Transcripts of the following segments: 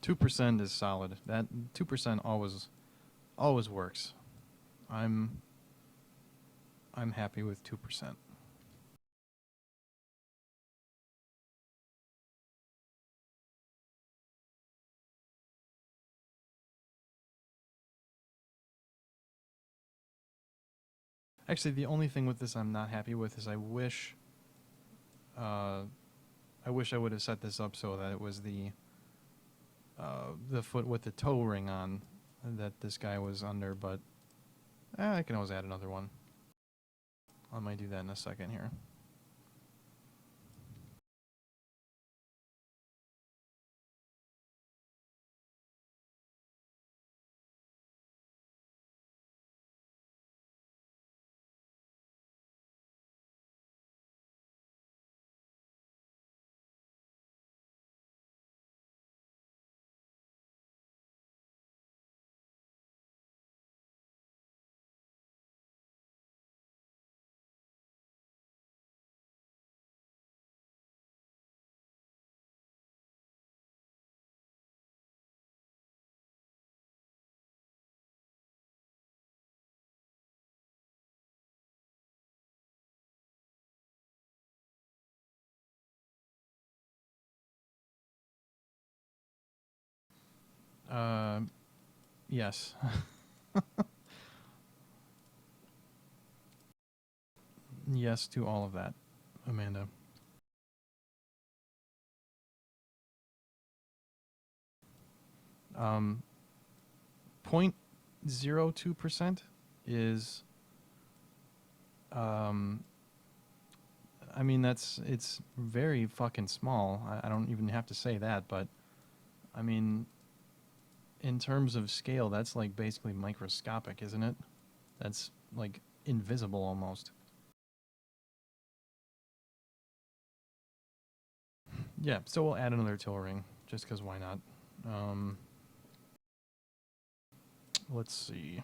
2% is solid. That 2% always works. I'm I'm happy with 2%. Actually, the only thing with this I'm not happy with is uh, I wish I would have set this up so that it was the foot with the toe ring on that this guy was under, but I can always add another one. I might do that in a second here. Uh, yes. Yes to all of that, Amanda. Um, 0.02% is, um, I mean, it's very fucking small. I don't even have to say that, but I mean, in terms of scale, that's like basically microscopic, isn't it? That's like invisible almost. Yeah, so we'll add another toe ring, just because why not? Um, let's see.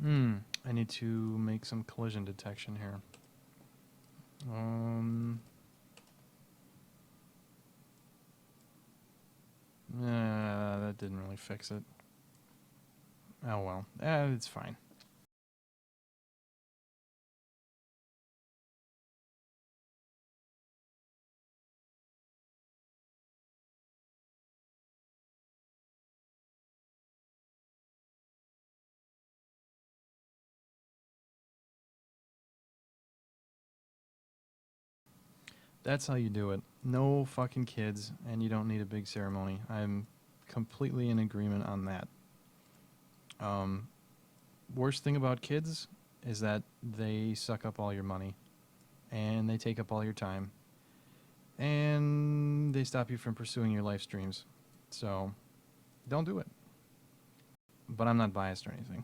Hmm, I need to make some collision detection here. Um, that didn't really fix it. Oh well, it's fine. That's how you do it. No fucking kids, and you don't need a big ceremony. I'm completely in agreement on that. Um, worst thing about kids is that they suck up all your money, and they take up all your time, and they stop you from pursuing your life streams. So, don't do it. But I'm not biased or anything.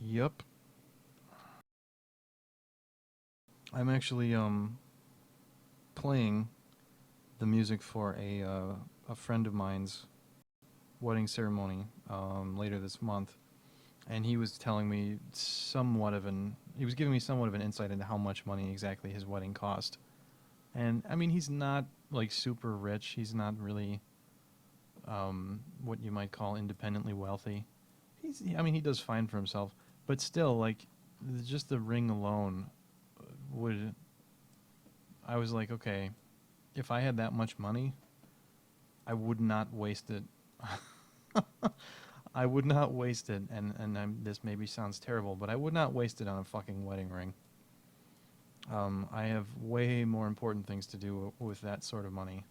Yup. I'm actually playing the music for a friend of mine's wedding ceremony later this month, and he was telling me he was giving me somewhat of an insight into how much money exactly his wedding cost. And I mean, he's not like super rich. He's not really what you might call independently wealthy. I mean, he does fine for himself, but still, like, just the ring alone would. I was like, okay, if I had that much money, I would not waste it. I would not waste it, and this maybe sounds terrible, but I would not waste it on a fucking wedding ring. I have way more important things to do with that sort of money.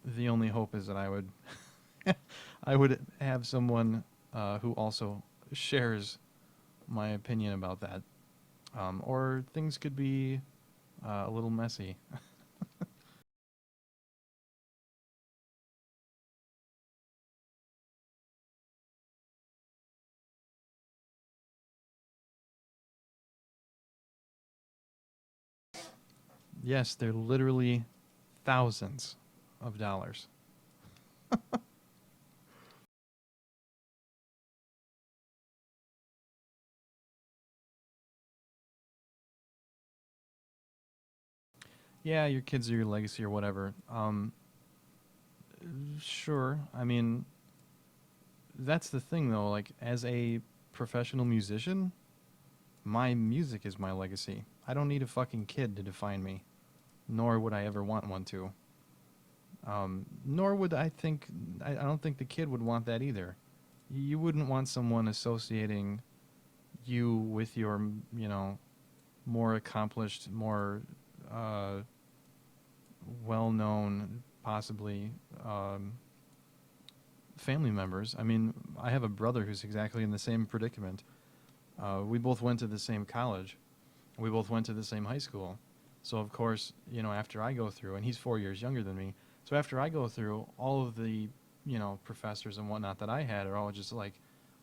The only hope is that I would have someone who also shares my opinion about that, or things could be a little messy. Yes, they're literally thousands of dollars. Yeah, your kids are your legacy or whatever. Sure. I mean, that's the thing though. Like, as a professional musician, my music is my legacy. I don't need a fucking kid to define me, nor would I ever want one to. Nor would I think, I don't think the kid would want that either. You wouldn't want someone associating you with your, you know, more accomplished, more uh, well known, possibly family members. I mean, I have a brother who's exactly in the same predicament. We both went to the same college. We both went to the same high school. So of course, you know, after I go through, and he's 4 years younger than me, so after I go through, all of the, you know, professors and whatnot that I had are all just like,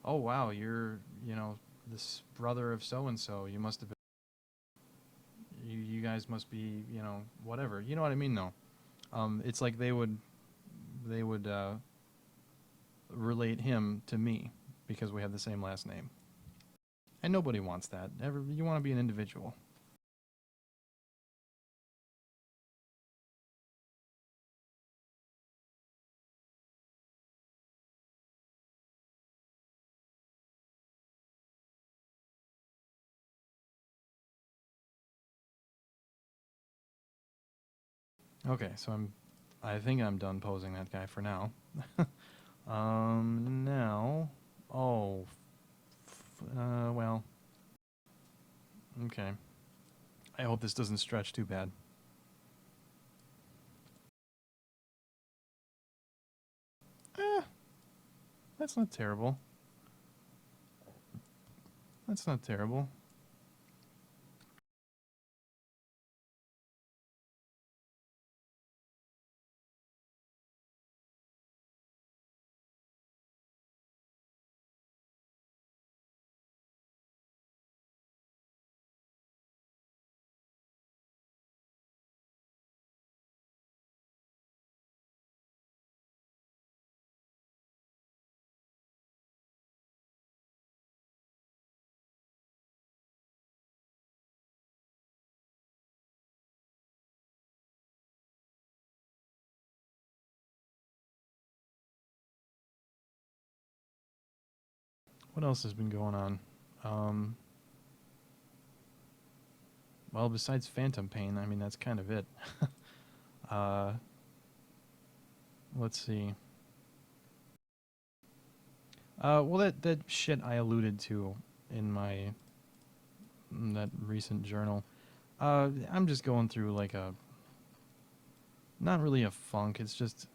oh wow, you're, you know, this brother of so and so. You must have been, you guys must be, you know, whatever. You know what I mean, though. It's like they would relate him to me because we have the same last name, and nobody wants that. You want to be an individual. Okay, so I think I'm done posing that guy for now. Now, oh, well, okay. I hope this doesn't stretch too bad. Eh, that's not terrible. That's not terrible. What else has been going on? Um, well, besides Phantom Pain, I mean, that's kind of it. uh, let's see. Well, that shit I alluded to in my that recent journal. I'm just going through like a not really a funk. It's just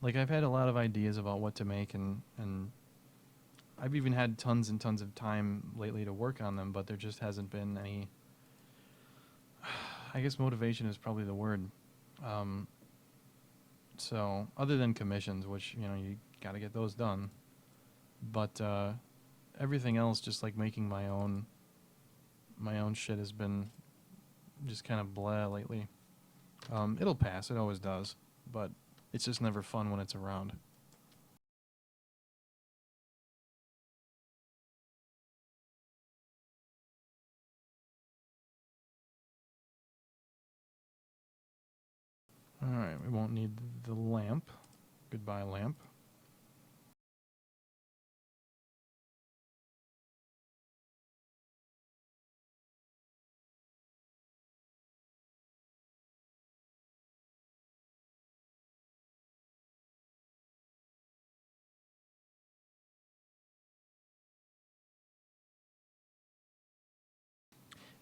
like I've had a lot of ideas about what to make, and I've even had tons and tons of time lately to work on them, but there just hasn't been any. I guess motivation is probably the word. Um, so other than commissions, which you know you got to get those done, but everything else, just like making my own shit, has been just kind of blah lately. It'll pass. It always does, but it's just never fun when it's around. All right, we won't need the lamp. Goodbye, lamp.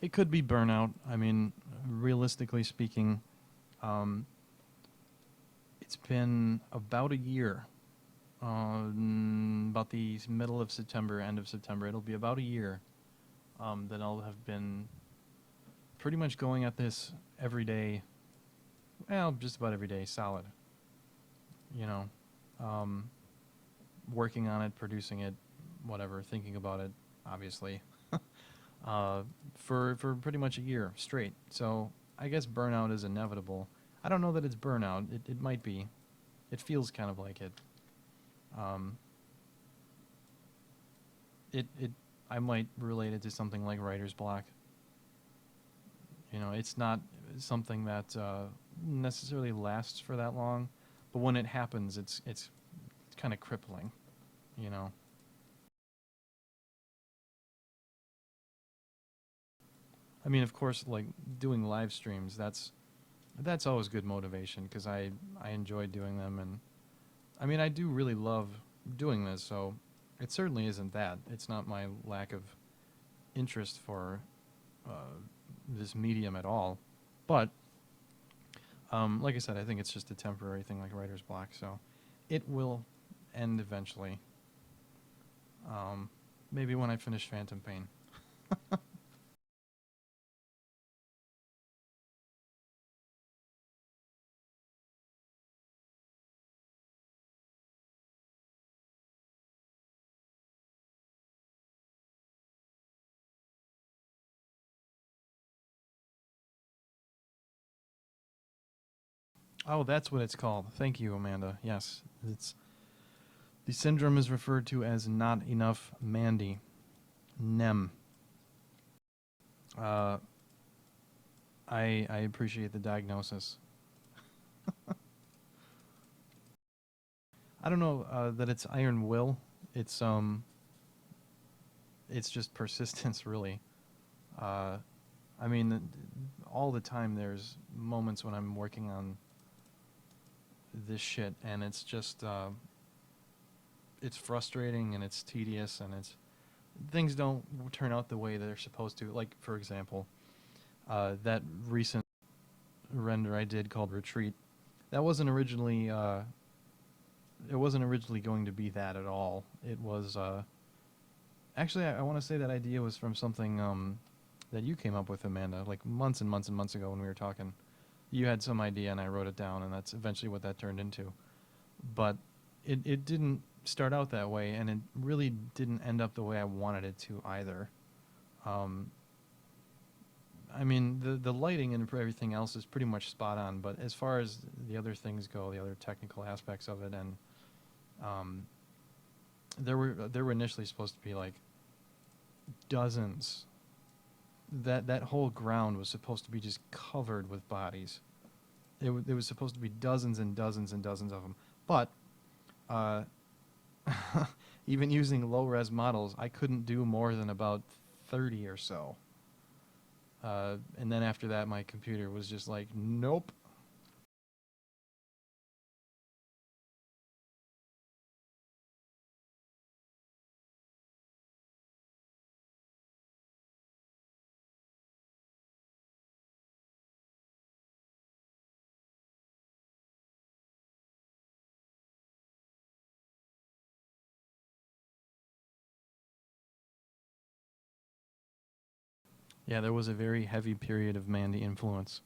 It could be burnout. I mean, realistically speaking, um, it's been about a year. About the middle of September, end of September, it'll be about a year that I'll have been pretty much going at this every day. Well, just about every day, solid. You know, um, working on it, producing it, whatever, thinking about it, obviously, for pretty much a year straight. So I guess burnout is inevitable. I don't know that it's burnout. It might be. It feels kind of like it. Um, it I might relate it to something like writer's block. You know, it's not something that necessarily lasts for that long, but when it happens, it's kind of crippling. You know. I mean, of course, like doing live streams, that's always good motivation because I enjoy doing them, and I mean, I do really love doing this, so it certainly isn't that. It's not my lack of interest for uh, this medium at all. But like I said, I think it's just a temporary thing, like writer's block. So it will end eventually. Um, Maybe when I finish Phantom Pain. Oh, that's what it's called. Thank you, Amanda. Yes, it's the syndrome is referred to as not enough Mandy. Nem. Uh, I appreciate the diagnosis. I don't know that it's iron will. It's um it's just persistence, really. Uh, I mean, all the time there's moments when I'm working on this shit, and it's just it's frustrating and it's tedious and it's things don't turn out the way they're supposed to. Like for example, that recent render I did called Retreat, that wasn't originally it wasn't originally going to be that at all. It was actually I want to say that idea was from something that you came up with, Amanda, like months and months and months ago when we were talking. You had some idea and I wrote it down, and that's eventually what that turned into. But it didn't start out that way, and it really didn't end up the way I wanted it to either. Um, I mean, the lighting and everything else is pretty much spot on, but as far as the other things go, the other technical aspects of it, and um, there were initially supposed to be like dozens. That whole ground was supposed to be just covered with bodies. It was supposed to be dozens and dozens and dozens of them. But uh, even using low res models, I couldn't do more than about 30 or so. And then after that, my computer was just like, nope. Yeah, there was a very heavy period of Mandy influence.